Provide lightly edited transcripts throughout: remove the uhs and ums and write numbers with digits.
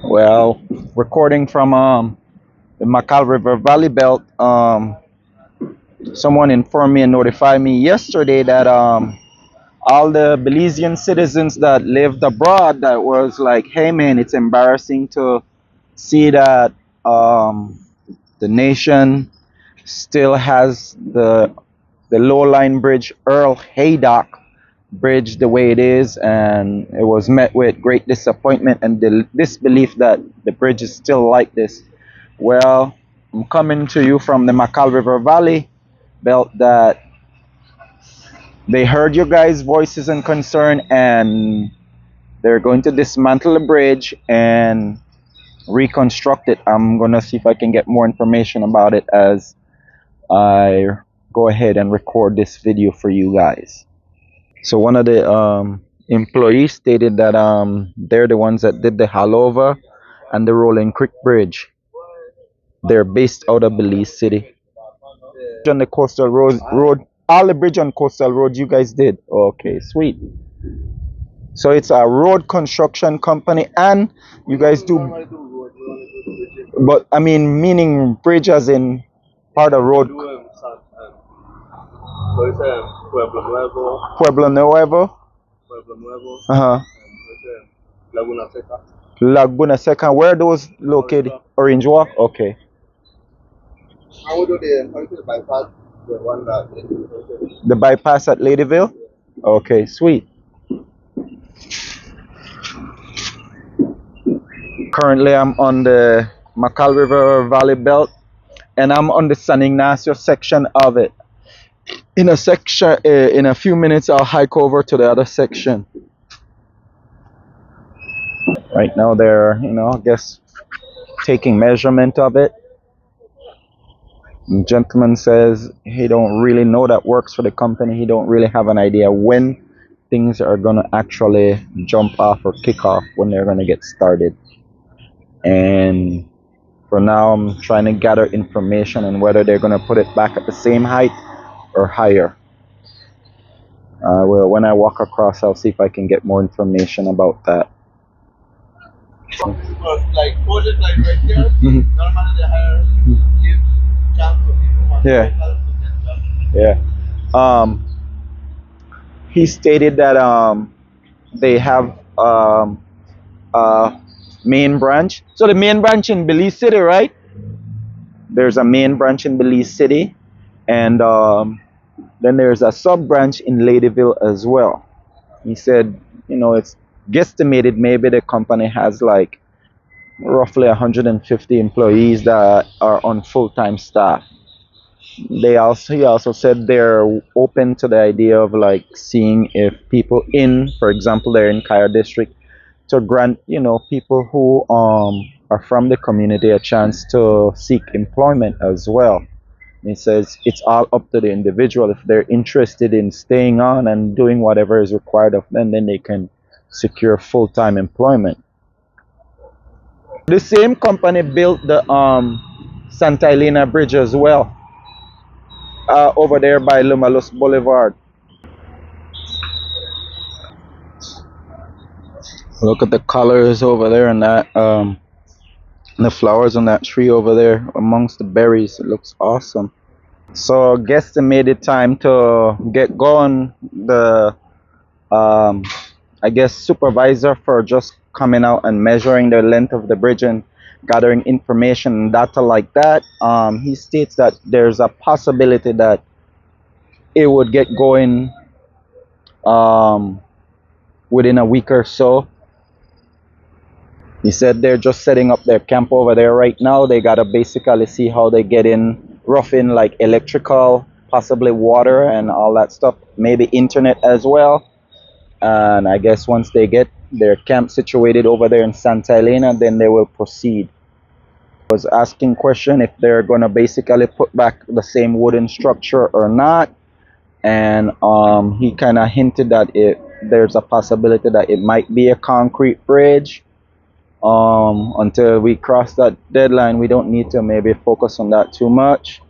Well, recording from the Macal River Valley Belt. Someone informed me and notified me yesterday that all the Belizean citizens that lived abroad, that was like, hey man, it's embarrassing to see that um, the nation still has the low line bridge Earl Haydock bridge the way it is, and it was met with great disappointment and disbelief that the bridge is still like this. Well, I'm coming to you from the Macal River Valley belt that they heard your guys' voices and concern, and they're going to dismantle the bridge and reconstruct it. I'm gonna see if I can get more information about it as I go ahead and record this video for you guys. So one of the employees stated that they're the ones that did the Halover and the Rolling Creek Bridge. They're based out of Belize City. On the coastal road, all the bridge on coastal road you guys did. Okay, sweet. So it's a road construction company, and you guys do, but I mean, meaning bridge as in part of road. Pueblo Nuevo. Uh-huh. Laguna Seca. Where are those located? Orange Walk? Okay. The bypass at Ladyville? Okay, sweet. Currently, I'm on the Macal River Valley Belt, and I'm on the San Ignacio section of it. In a few minutes, I'll hike over to the other section. Right now, they're, I guess, taking measurement of it. The gentleman says he don't really know that works for the company. He don't really have an idea when things are going to actually jump off or kick off, when they're going to get started. And for now, I'm trying to gather information on whether they're going to put it back at the same height or higher. Well, when I walk across, I'll see if I can get more information about that. Yeah. Yeah. He stated that they have a main branch. So the main branch in Belize City, right? There's a main branch in Belize City, and then there's a sub branch in Ladyville as well. He said, it's guesstimated maybe the company has like roughly 150 employees that are on full-time staff. He also said they're open to the idea of like seeing if people for example, they're in Cayo district, to grant people who are from the community a chance to seek employment as well. And he says it's all up to the individual. If they're interested in staying on and doing whatever is required of them, then they can secure full-time employment. The same company built the Santa Elena Bridge as well, over there by Lumalus Boulevard. Look at the colors over there, and that the flowers on that tree over there amongst the berries. It looks awesome. So guesstimated time to get going, the I guess supervisor for just coming out and measuring the length of the bridge and gathering information and data like that, he states that there's a possibility that it would get going within a week or so. He said they're just setting up their camp over there right now. They gotta basically see how they get in, rough in like electrical, possibly water and all that stuff, maybe internet as well. And I guess once they get their camp situated over there in Santa Elena, then they will proceed. I was asking question if they're gonna basically put back the same wooden structure or not, and he kind of hinted that there's a possibility that it might be a concrete bridge. Until we cross that deadline, we don't need to maybe focus on that too much.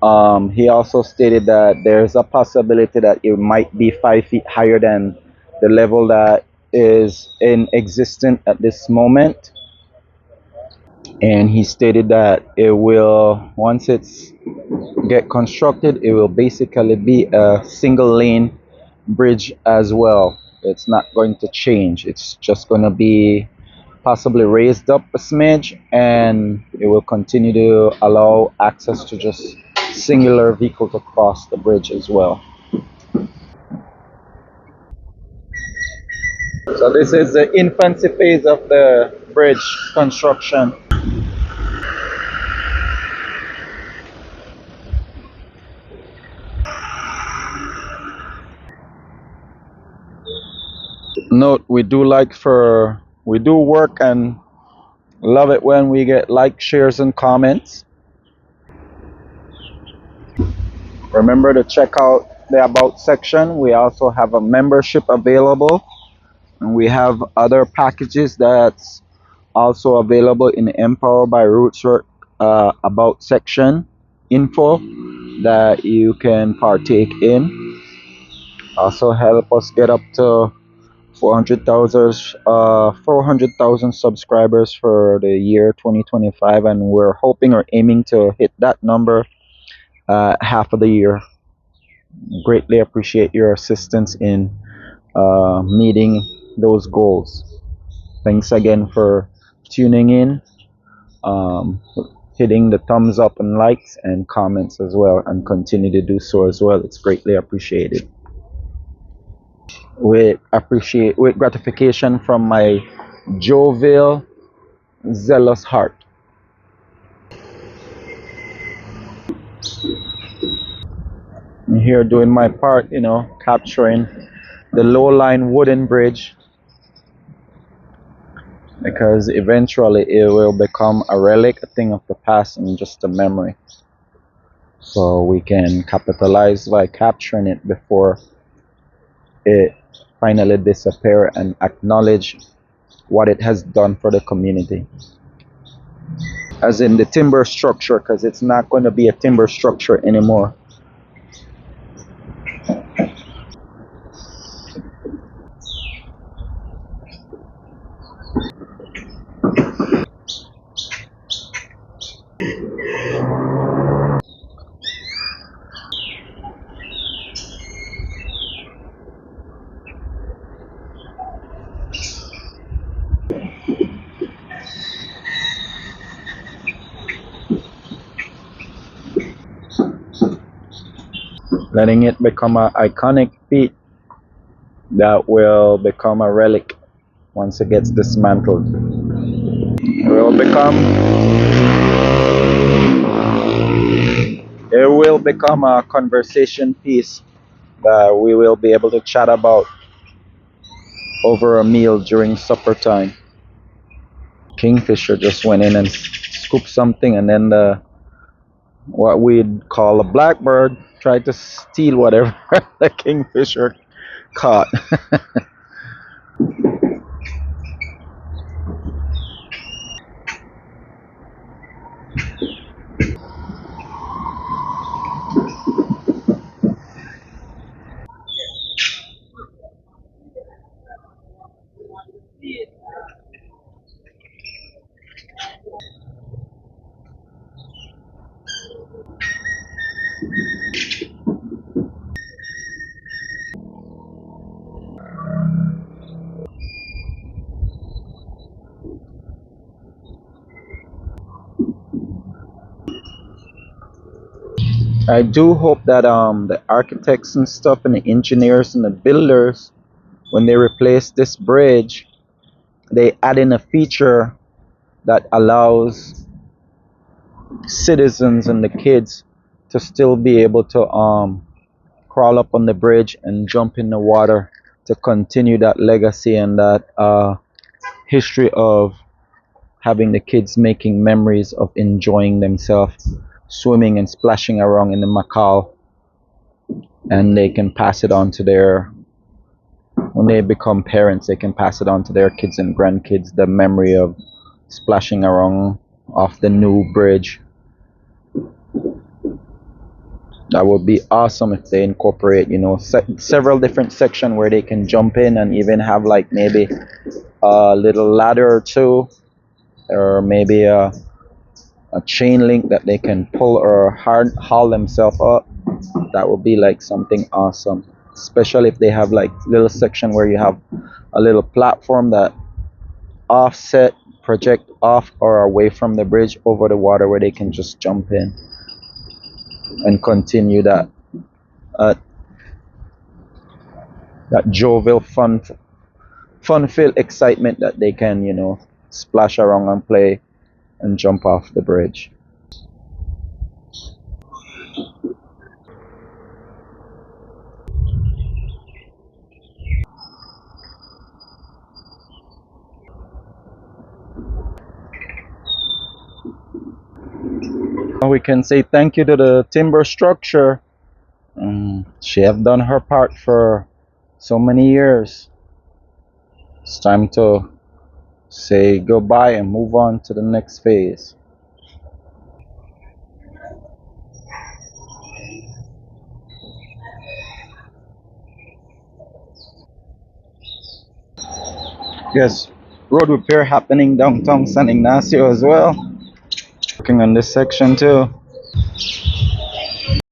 He also stated that there's a possibility that it might be 5 feet higher than the level that is in existence at this moment. And he stated that it will, once it's get constructed, it will basically be a single lane bridge as well. It's not going to change. It's just going to be possibly raised up a smidge, and it will continue to allow access to just singular vehicles across the bridge as well. So this is the infancy phase of the bridge construction. Note, we do work and love it when we get like, shares, and comments. Remember to check out the about section. We also have a membership available, and we have other packages that's also available in the Empower by Roots Work about section info that you can partake in. Also help us get up to 400,000 subscribers for the year 2025, and we're hoping or aiming to hit that number half of the year. Greatly appreciate your assistance in meeting those goals. Thanks again for tuning in, um, hitting the thumbs up and likes and comments as well, and continue to do so as well. It's greatly appreciated. With gratification from my jovial, zealous heart. I'm here doing my part, capturing the low line wooden bridge, because eventually it will become a relic, a thing of the past, and just a memory. So we can capitalize by capturing it before it finally disappear, and acknowledge what it has done for the community. As in the timber structure, because it's not going to be a timber structure anymore. Letting it become an iconic feat that will become a relic once it gets dismantled. It will become a conversation piece that we will be able to chat about over a meal during supper time. Kingfisher just went in and scooped something, and then the what we'd call a blackbird tried to steal whatever the kingfisher caught. I do hope that the architects and stuff, and the engineers and the builders, when they replace this bridge, they add in a feature that allows citizens and the kids to still be able to crawl up on the bridge and jump in the water, to continue that legacy and that history of having the kids making memories of enjoying themselves, swimming and splashing around in the Macau, and they can pass it on to their, when they become parents, they can pass it on to their kids and grandkids, the memory of splashing around off the new bridge. That would be awesome if they incorporate, several different sections where they can jump in and even have like maybe a little ladder or two, or maybe a chain link that they can pull or haul themselves up. That would be like something awesome, especially if they have like little section where you have a little platform that offset, project off or away from the bridge over the water where they can just jump in and continue uh, that jovial fun filled excitement that they can, splash around and play and jump off the bridge. We can say thank you to the timber structure. She have done her part for so many years. It's time to say goodbye and move on to the next phase. Yes, road repair happening downtown San Ignacio as well. Working on this section too.